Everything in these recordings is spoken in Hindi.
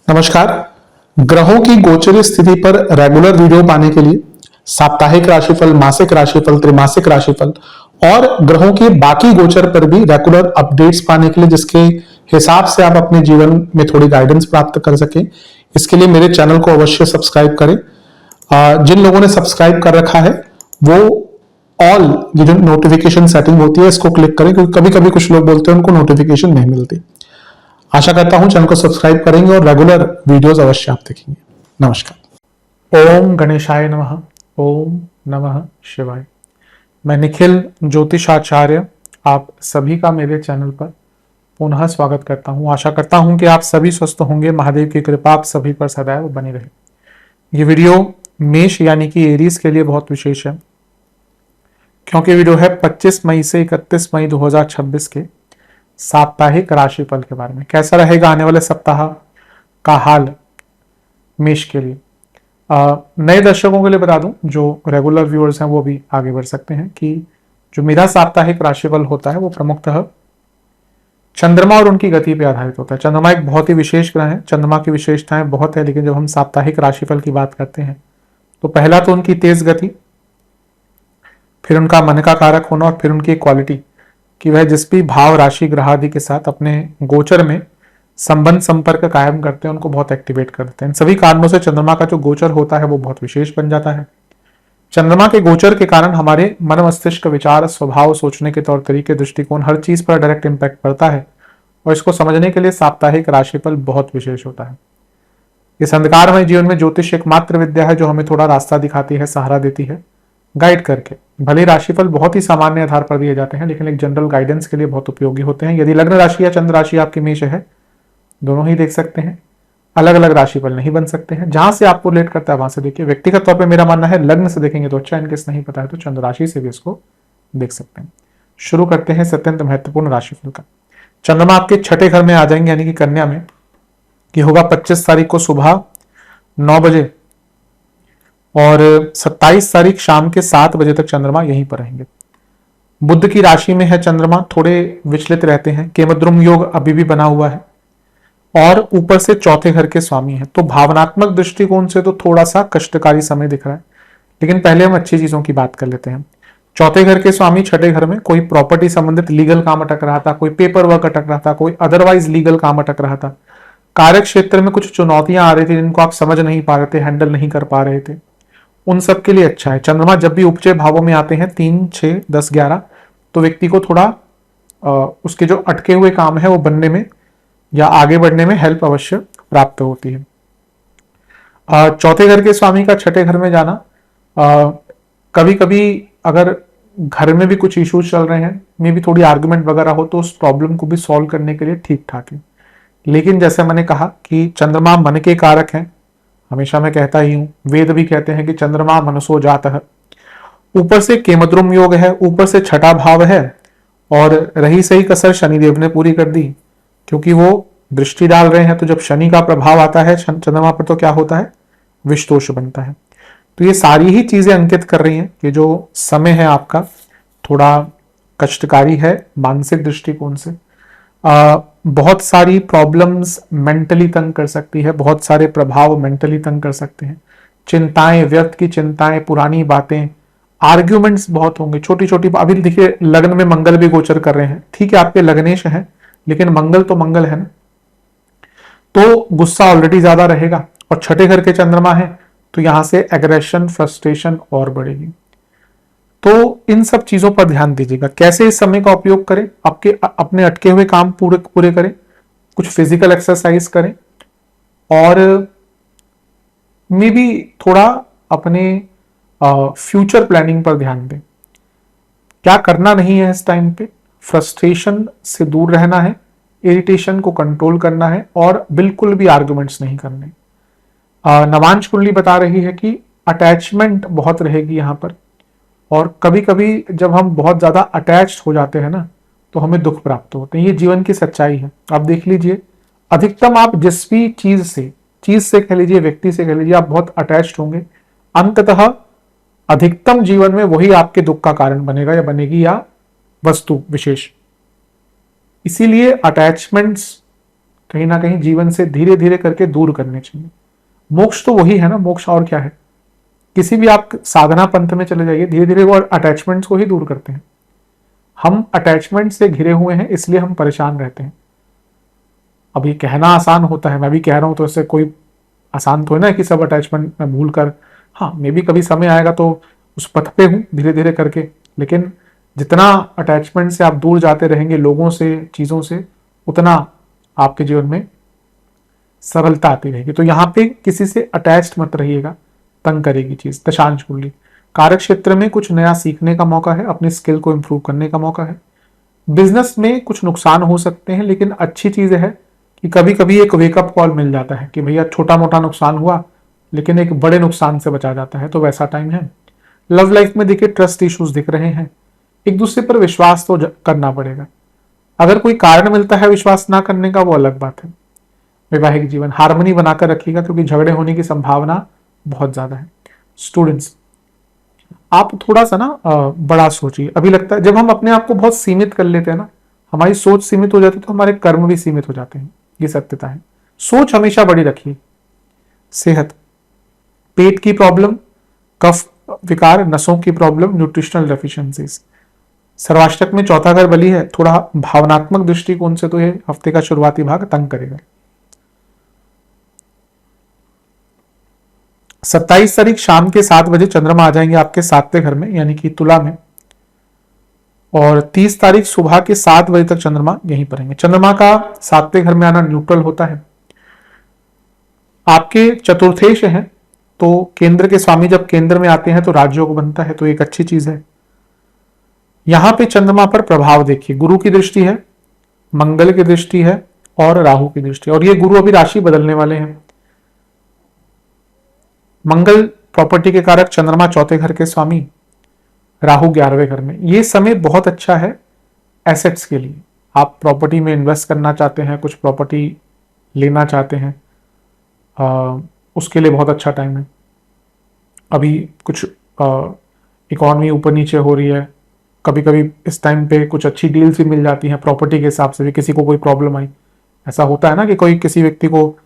नमस्कार। ग्रहों की गोचर स्थिति पर रेगुलर वीडियो पाने के लिए साप्ताहिक राशिफल, मासिक राशिफल, त्रैमासिक राशिफल और ग्रहों के बाकी गोचर पर भी रेगुलर अपडेट्स पाने के लिए, जिसके हिसाब से आप अपने जीवन में थोड़ी गाइडेंस प्राप्त कर सके, इसके लिए मेरे चैनल को अवश्य सब्सक्राइब करें। जिन लोगों ने सब्सक्राइब कर रखा है वो ऑल ये जो नोटिफिकेशन सेटिंग होती है इसको क्लिक करें, क्योंकि कभी कभी कुछ लोग बोलते हैं उनको नोटिफिकेशन नहीं मिलती। आशा करता हूं चैनल को सब्सक्राइब करेंगे और रेगुलर वीडियोस अवश्य आप देखेंगे। नमस्कार। ओम गणेशाय नमः। ओम नमः शिवाय। मैं निखिल ज्योतिषाचार्य आप सभी का मेरे चैनल पर पुनः स्वागत करता हूं। आशा करता हूं कि आप सभी स्वस्थ होंगे। महादेव की कृपा आप सभी पर सदैव बनी रहे। ये वीडियो मेष यानी कि एरीज के लिए बहुत विशेष है, क्योंकि वीडियो है 25 मई से 31 मई 2026 के साप्ताहिक राशिफल के बारे में। कैसा रहेगा आने वाले सप्ताह का हाल मेष के लिए। नए दर्शकों के लिए बता दूं, जो रेगुलर व्यूअर्स हैं वो भी आगे बढ़ सकते हैं कि जो मेरा साप्ताहिक राशिफल होता है वो प्रमुखतः चंद्रमा और उनकी गति पर आधारित होता है। चंद्रमा एक बहुत ही विशेष ग्रह है। चंद्रमा की विशेषताएं बहुत है, लेकिन जब हम साप्ताहिक राशिफल की बात करते हैं तो पहला तो उनकी तेज गति, फिर उनका मन का कारक होना और फिर उनकी क्वालिटी कि वह जिस भी भाव, राशि, ग्रह आदि के साथ अपने गोचर में संबंध संपर्क कायम करते हैं उनको बहुत एक्टिवेट करते हैं। इन सभी कारणों से चंद्रमा का जो गोचर होता है वो बहुत विशेष बन जाता है। चंद्रमा के गोचर के कारण हमारे मन, मस्तिष्क, विचार, स्वभाव, सोचने के तौर तरीके, दृष्टिकोण, हर चीज पर डायरेक्ट इंपैक्ट पड़ता है और इसको समझने के लिए साप्ताहिक राशिफल बहुत विशेष होता है। इस अंधकारमय जीवन में ज्योतिष एकमात्र विद्या है जो हमें थोड़ा रास्ता दिखाती है, सहारा देती है, गाइड करके। भले राशिफल बहुत ही सामान्य आधार पर दिए जाते हैं, लेकिन एक जनरल गाइडेंस के लिए बहुत उपयोगी होते हैं। यदि लग्न राशि या चंद्र राशि आपकी मेष है, दोनों ही देख सकते हैं, अलग अलग राशिफल नहीं बन सकते हैं। जहां से आपको रिलेट करता है वहां से देखिए। व्यक्तिगत तौर पे मेरा मानना है लग्न से देखेंगे तो अच्छा, इनकेस नहीं पता है तो चंद्र राशि से भी इसको देख सकते हैं। शुरू करते हैं अत्यंत महत्वपूर्ण राशिफल का। चंद्रमा आपके छठे घर में आ जाएंगे यानी कि कन्या में। ये होगा 25 तारीख को सुबह 9 बजे और 27 तारीख शाम के 7 बजे तक चंद्रमा यहीं पर रहेंगे। बुध की राशि में है चंद्रमा, थोड़े विचलित रहते हैं। केमद्रुम योग अभी भी बना हुआ है और ऊपर से चौथे घर के स्वामी है, तो भावनात्मक दृष्टिकोण से तो थोड़ा सा कष्टकारी समय दिख रहा है। लेकिन पहले हम अच्छी चीजों की बात कर लेते हैं। चौथे घर के स्वामी छठे घर में, कोई प्रॉपर्टी संबंधित लीगल काम अटक रहा था, कोई पेपर वर्क अटक रहा था, कोई अदरवाइज लीगल काम अटक रहा था, कार्य क्षेत्र में कुछ चुनौतियां आ रही थी जिनको आप समझ नहीं पा रहे थे, हैंडल नहीं कर पा रहे थे, उन सब के लिए अच्छा है। चंद्रमा जब भी उपचय भावों में आते हैं 3, 6, 10, 11, तो व्यक्ति को थोड़ा उसके जो अटके हुए काम है वो बनने में या आगे बढ़ने में हेल्प अवश्य प्राप्त होती है। चौथे घर के स्वामी का छठे घर में जाना, कभी कभी अगर घर में भी कुछ इश्यूज चल रहे हैं, में भी थोड़ी आर्गुमेंट वगैरह हो, तो उस प्रॉब्लम को भी सॉल्व करने के लिए ठीक ठाक है। लेकिन जैसे मैंने कहा कि चंद्रमा मन के कारक हैं, हमेशा मैं कहता ही हूं, वेद भी कहते हैं कि चंद्रमा मनसो जात है। ऊपर से केमद्रुम योग है, ऊपर से छठा भाव है और रही सही कसर शनिदेव ने पूरी कर दी, क्योंकि वो दृष्टि डाल रहे हैं। तो जब शनि का प्रभाव आता है चंद्रमा पर तो क्या होता है, विषदोष बनता है। तो ये सारी ही चीजें अंकित कर रही हैं कि जो समय है आपका थोड़ा कष्टकारी है मानसिक दृष्टिकोण से। बहुत सारी प्रॉब्लम्स मेंटली तंग कर सकती है, बहुत सारे प्रभाव मेंटली तंग कर सकते हैं। चिंताएं, व्यर्थ की चिंताएं, पुरानी बातें, आर्ग्यूमेंट्स बहुत होंगे, छोटी छोटी। अभी देखिए लग्न में मंगल भी गोचर कर रहे हैं, ठीक है आपके लग्नेश हैं, लेकिन मंगल तो मंगल है ना, तो गुस्सा ऑलरेडी ज्यादा रहेगा। और छठे घर के चंद्रमा है तो यहां से एग्रेशन, फ्रस्ट्रेशन और बढ़ेगी। तो इन सब चीजों पर ध्यान दीजिएगा। कैसे इस समय का उपयोग करें, आपके अपने अटके हुए काम पूरे करें, कुछ फिजिकल एक्सरसाइज करें और मे बी थोड़ा अपने फ्यूचर प्लानिंग पर ध्यान दें। क्या करना नहीं है इस टाइम पे, फ्रस्ट्रेशन से दूर रहना है, इरिटेशन को कंट्रोल करना है और बिल्कुल भी आर्गुमेंट्स नहीं करने। नवांश कुंडली बता रही है कि अटैचमेंट बहुत रहेगी यहाँ पर, और कभी कभी जब हम बहुत ज्यादा अटैच्ड हो जाते हैं ना तो हमें दुख प्राप्त होते हैं। ये जीवन की सच्चाई है। आप देख लीजिए, अधिकतम आप जिस भी चीज से कह लीजिए, व्यक्ति से कह लीजिए, आप बहुत अटैच्ड होंगे, अंततः अधिकतम जीवन में वही आपके दुख का कारण बनेगा या बनेगी, या वस्तु विशेष। इसीलिए अटैचमेंट्स कहीं ना कहीं जीवन से धीरे धीरे करके दूर करने चाहिए। मोक्ष तो वही है ना, मोक्ष और क्या है। किसी भी आप साधना पंथ में चले जाइए, धीरे धीरे वो अटैचमेंट्स को ही दूर करते हैं। हम अटैचमेंट से घिरे हुए हैं, इसलिए हम परेशान रहते हैं। अब ये कहना आसान होता है, मैं भी कह रहा हूं तो इससे कोई आसान तो है ना कि सब अटैचमेंट में भूल कर, हाँ मे भी कभी समय आएगा तो उस पथ पे हूं धीरे धीरे करके, लेकिन जितना अटैचमेंट से आप दूर जाते रहेंगे लोगों से, चीजों से, उतना आपके जीवन में सरलता आती रहेगी। तो यहाँ पे किसी से अटैच्ड मत रहिएगा, तंग करेगी चीज। दशांश कुंडली, कार्य क्षेत्र में कुछ नया सीखने का मौका है, अपनी स्किल को इंप्रूव करने का मौका है। बिजनेस में कुछ नुकसान हो सकते हैं, लेकिन अच्छी चीज है कि कभी कभी एक वेकअप कॉल मिल जाता है कि भैया छोटा मोटा नुकसान हुआ लेकिन एक बड़े नुकसान से बचा जाता है, तो वैसा टाइम है। लव लाइफ में देखिए ट्रस्ट इश्यूज दिख रहे हैं, एक दूसरे पर विश्वास तो करना पड़ेगा। अगर कोई कारण मिलता है विश्वास ना करने का, वो अलग बात है। वैवाहिक जीवन, हार्मनी बनाकर रखिएगा क्योंकि झगड़े होने की संभावना बहुत ज्यादा है। स्टूडेंट्स, आप थोड़ा सा ना बड़ा सोचिए। अभी लगता है जब हम अपने आप को बहुत सीमित कर लेते हैं ना, हमारी सोच सीमित हो जाती है तो हमारे कर्म भी सीमित हो जाते हैं, ये सत्यता है। सोच हमेशा बड़ी रखिए। सेहत, पेट की प्रॉब्लम, कफ विकार, नसों की प्रॉब्लम, न्यूट्रिशनल डेफिशिएंसीज। सर्वाष्टक में चौथा घर बली है, थोड़ा भावनात्मक दृष्टिकोण से तो ये हफ्ते का शुरुआती भाग तंग करेगा। 27 तारीख शाम के 7 बजे चंद्रमा आ जाएंगे आपके 7वें घर में यानी कि तुला में, और 30 तारीख सुबह के 7 बजे तक चंद्रमा यहीं पर रहेंगे। चंद्रमा का 7वें घर में आना न्यूट्रल होता है। आपके चतुर्थेश हैं, तो केंद्र के स्वामी जब केंद्र में आते हैं तो राजयोग बनता है, तो एक अच्छी चीज है। यहां पे चंद्रमा पर प्रभाव देखिए, गुरु की दृष्टि है, मंगल की दृष्टि है और राहु की दृष्टि, और ये गुरु अभी राशि बदलने वाले हैं। मंगल प्रॉपर्टी के कारक, चंद्रमा चौथे घर के स्वामी, राहु 11वें घर में। ये समय बहुत अच्छा है एसेट्स के लिए। आप प्रॉपर्टी में इन्वेस्ट करना चाहते हैं, कुछ प्रॉपर्टी लेना चाहते हैं, उसके लिए बहुत अच्छा टाइम है। अभी कुछ इकोनॉमी ऊपर नीचे हो रही है, कभी कभी इस टाइम पे कुछ अच्छी डील्स भी मिल जाती हैं प्रॉपर्टी के हिसाब से भी। किसी को कोई प्रॉब्लम आई, ऐसा होता है ना कि कोई किसी व्यक्ति को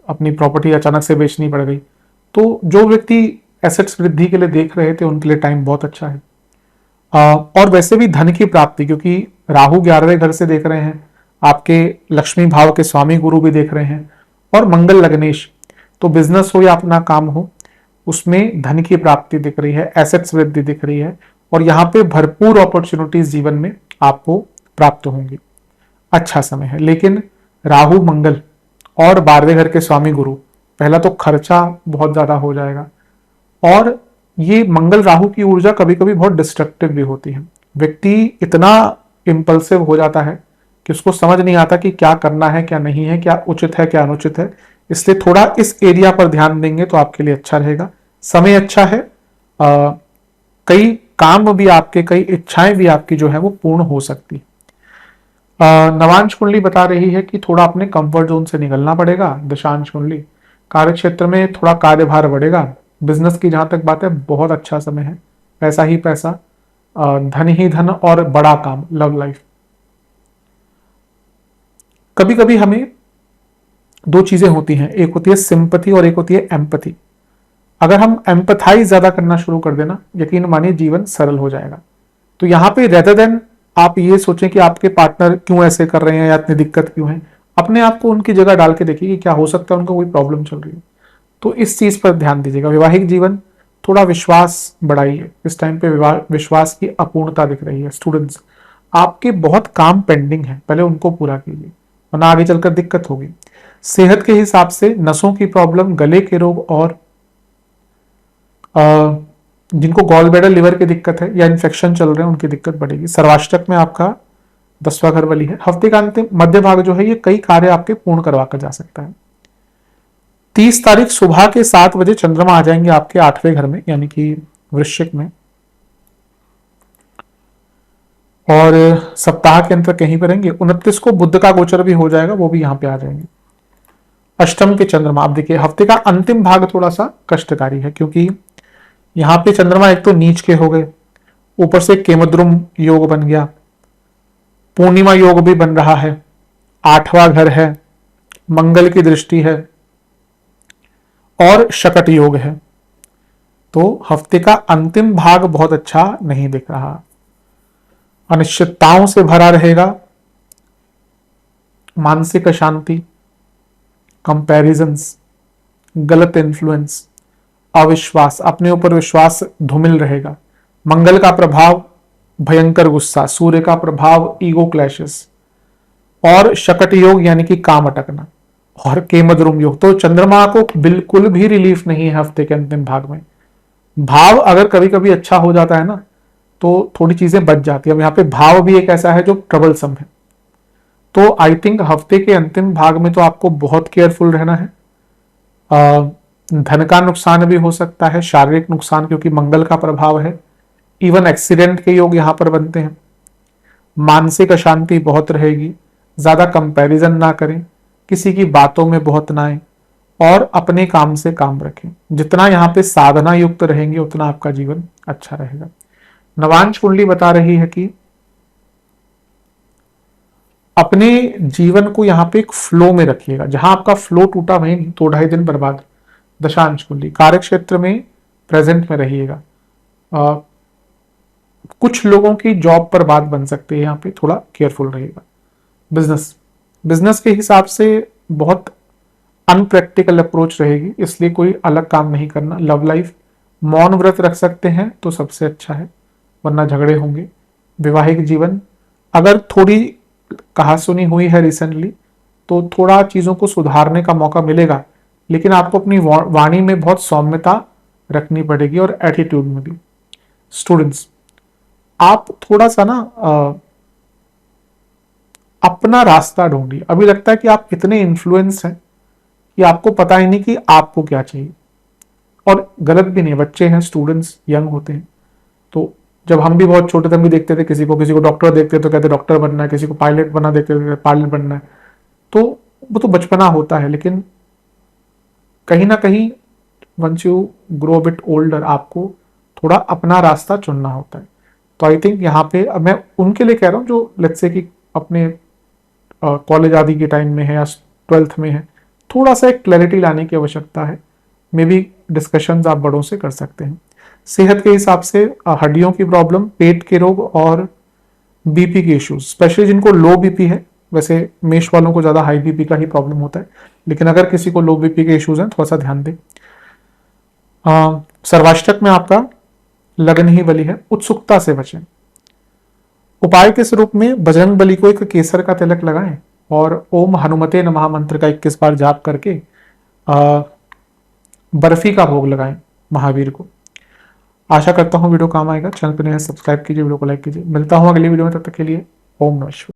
अपनी प्रॉपर्टी अचानक से बेचनी पड़ गई, तो जो व्यक्ति एसेट्स वृद्धि के लिए देख रहे थे उनके लिए टाइम बहुत अच्छा है। और वैसे भी धन की प्राप्ति, क्योंकि राहु 11वें घर से देख रहे हैं, आपके लक्ष्मी भाव के स्वामी गुरु भी देख रहे हैं, और मंगल लग्नेश, तो बिजनेस हो या अपना काम हो उसमें धन की प्राप्ति दिख रही है, एसेट्स वृद्धि दिख रही है, और यहाँ पे भरपूर अपॉर्चुनिटीज जीवन में आपको प्राप्त होंगी। अच्छा समय है, लेकिन राहु मंगल और 12वें घर के स्वामी गुरु, पहला तो खर्चा बहुत ज्यादा हो जाएगा, और ये मंगल राहु की ऊर्जा कभी कभी बहुत डिस्ट्रक्टिव भी होती है। व्यक्ति इतना इंपल्सिव हो जाता है कि उसको समझ नहीं आता कि क्या करना है क्या नहीं है, क्या उचित है क्या अनुचित है। इसलिए थोड़ा इस एरिया पर ध्यान देंगे तो आपके लिए अच्छा रहेगा। समय अच्छा है, कई काम भी आपके, कई इच्छाएं भी आपकी जो है वो पूर्ण हो सकती है। नवांश कुंडली बता रही है कि थोड़ा अपने कंफर्ट जोन से निकलना पड़ेगा। दशांश कुंडली, कार्य क्षेत्र में थोड़ा कार्यभार बढ़ेगा। बिजनेस की जहां तक बात है बहुत अच्छा समय है, पैसा ही पैसा, धन ही धन और बड़ा काम। लव लाइफ, कभी कभी हमें दो चीजें होती हैं, एक होती है सिंपैथी और एक होती है एम्पैथी। अगर हम एम्पैथाइज ज्यादा करना शुरू कर देना, यकीन मानिए जीवन सरल हो जाएगा। तो यहां पे रेदर देन आप ये सोचें कि आपके पार्टनर क्यों ऐसे कर रहे हैं या इतनी दिक्कत क्यों है, अपने आप को उनकी जगह डाल के देखिए कि क्या हो सकता है उनको कोई प्रॉब्लम चल रही है, तो इस चीज पर ध्यान दीजिएगा। वैवाहिक जीवन, थोड़ा विश्वास बढ़ाइए। इस टाइम पे विश्वास की अपूर्णता दिख रही है। स्टूडेंट्स, आपके बहुत काम पेंडिंग है, पहले उनको पूरा कीजिए वरना आगे चलकर दिक्कत होगी। सेहत के हिसाब से नसों की प्रॉब्लम, गले के रोग, और जिनको गॉल ब्लैडर लिवर की दिक्कत है या इन्फेक्शन चल रहे हैं उनकी दिक्कत बढ़ेगी। सर्वाष्टक में आपका 10वां घर बली है। हफ्ते का अंतिम मध्य भाग जो है ये कई कार्य आपके पूर्ण करवा कर जा सकता है। 30 तारीख सुबह के 7 बजे चंद्रमा आ जाएंगे आपके 8वें घर में यानी कि वृश्चिक में, और सप्ताह के अंत तक कहीं पर रहेंगे। 29 को बुध का गोचर भी हो जाएगा, वो भी यहां पे आ जाएंगे। अष्टम के चंद्रमा, आप देखिए हफ्ते का अंतिम भाग थोड़ा सा कष्टकारी है, क्योंकि यहां पे चंद्रमा एक तो नीच के हो गए, ऊपर से केमद्रुम योग बन गया, पूर्णिमा योग भी बन रहा है, 8वां घर है, मंगल की दृष्टि है और शकट योग है। तो हफ्ते का अंतिम भाग बहुत अच्छा नहीं दिख रहा, अनिश्चितताओं से भरा रहेगा, मानसिक अशांति, कंपैरिजंस, गलत इन्फ्लुएंस, अविश्वास, अपने ऊपर विश्वास धूमिल रहेगा। मंगल का प्रभाव भयंकर गुस्सा, सूर्य का प्रभाव ईगो क्लैशेस, और शकट योग यानी कि काम अटकना, और केमद्रुम योग। तो चंद्रमा को बिल्कुल भी रिलीफ नहीं है हफ्ते के अंतिम भाग में। भाव अगर कभी कभी अच्छा हो जाता है ना तो थोड़ी चीजें बच जाती है। अब यहाँ पे भाव भी एक ऐसा है जो ट्रबलसम है। तो आई थिंक हफ्ते के अंतिम भाग में तो आपको बहुत केयरफुल रहना है। धन का नुकसान भी हो सकता है, शारीरिक नुकसान, क्योंकि मंगल का प्रभाव है। इवन एक्सीडेंट के योग यहां पर बनते हैं। मानसिक अशांति बहुत रहेगी। ज्यादा कंपैरिजन ना करें, किसी की बातों में बहुत ना आए, और अपने काम से काम रखें। जितना यहाँ पे साधना युक्त रहेंगे उतना आपका जीवन अच्छा रहेगा। नवांश कुंडली बता रही है कि अपने जीवन को यहाँ पे एक फ्लो में रखिएगा। जहां आपका फ्लो टूटा वहीं 2-2.5 दिन बर्बाद। दशांश कुंडली, कार्य क्षेत्र में प्रेजेंट में रहिएगा। कुछ लोगों की जॉब पर बात बन सकती है, यहाँ पे थोड़ा केयरफुल रहेगा। बिजनेस, बिजनेस के हिसाब से बहुत अनप्रैक्टिकल अप्रोच रहेगी, इसलिए कोई अलग काम नहीं करना। लव लाइफ, मौन व्रत रख सकते हैं तो सबसे अच्छा है, वरना झगड़े होंगे। वैवाहिक जीवन, अगर थोड़ी कहा सुनी हुई है रिसेंटली तो थोड़ा चीजों को सुधारने का मौका मिलेगा, लेकिन आपको अपनी वाणी में बहुत सौम्यता रखनी पड़ेगी और एटीट्यूड में भी। स्टूडेंट्स, आप थोड़ा सा ना अपना रास्ता ढूंढिए। अभी लगता है कि आप इतने इन्फ्लुएंस हैं कि आपको पता ही नहीं कि आपको क्या चाहिए, और गलत भी नहीं है। बच्चे हैं, स्टूडेंट्स यंग होते हैं, तो जब हम भी बहुत छोटे थे हम भी देखते थे किसी को डॉक्टर देखते तो कहते डॉक्टर बनना है, किसी को पायलट बना देखते थे पायलट बनना है। तो वो तो बचपना होता है, लेकिन कहीं ना कहीं once you grow bit older आपको थोड़ा अपना रास्ता चुनना होता है। तो आई थिंक यहाँ पे अब मैं उनके लिए कह रहा हूँ जो लेट्स से कि अपने कॉलेज आदि के टाइम में है या 12th में है, थोड़ा सा एक क्लैरिटी लाने की आवश्यकता है। मे बी डिस्कशंस आप बड़ों से कर सकते हैं। सेहत के हिसाब से हड्डियों की प्रॉब्लम, पेट के रोग और बीपी के इश्यूज, स्पेशली जिनको लो बीपी है। वैसे मेष वालों को ज्यादा हाई बीपी का ही प्रॉब्लम होता है, लेकिन अगर किसी को लो बीपी के इश्यूज हैं थोड़ा सा ध्यान दें। सर्वाष्टक में आपका लगन ही बली है, उत्सुकता से बचें। उपाय के स्वरूप में बजरंग बली को एक केसर का तिलक लगाएं और ओम हनुमते नमः मंत्र का 21 बार जाप करके बर्फी का भोग लगाएं महावीर को। आशा करता हूं वीडियो काम आएगा। चैनल पर नए सब्सक्राइब कीजिए, वीडियो को लाइक कीजिए। मिलता हूं अगली वीडियो में, तब तक के लिए ओम नमः शिवाय।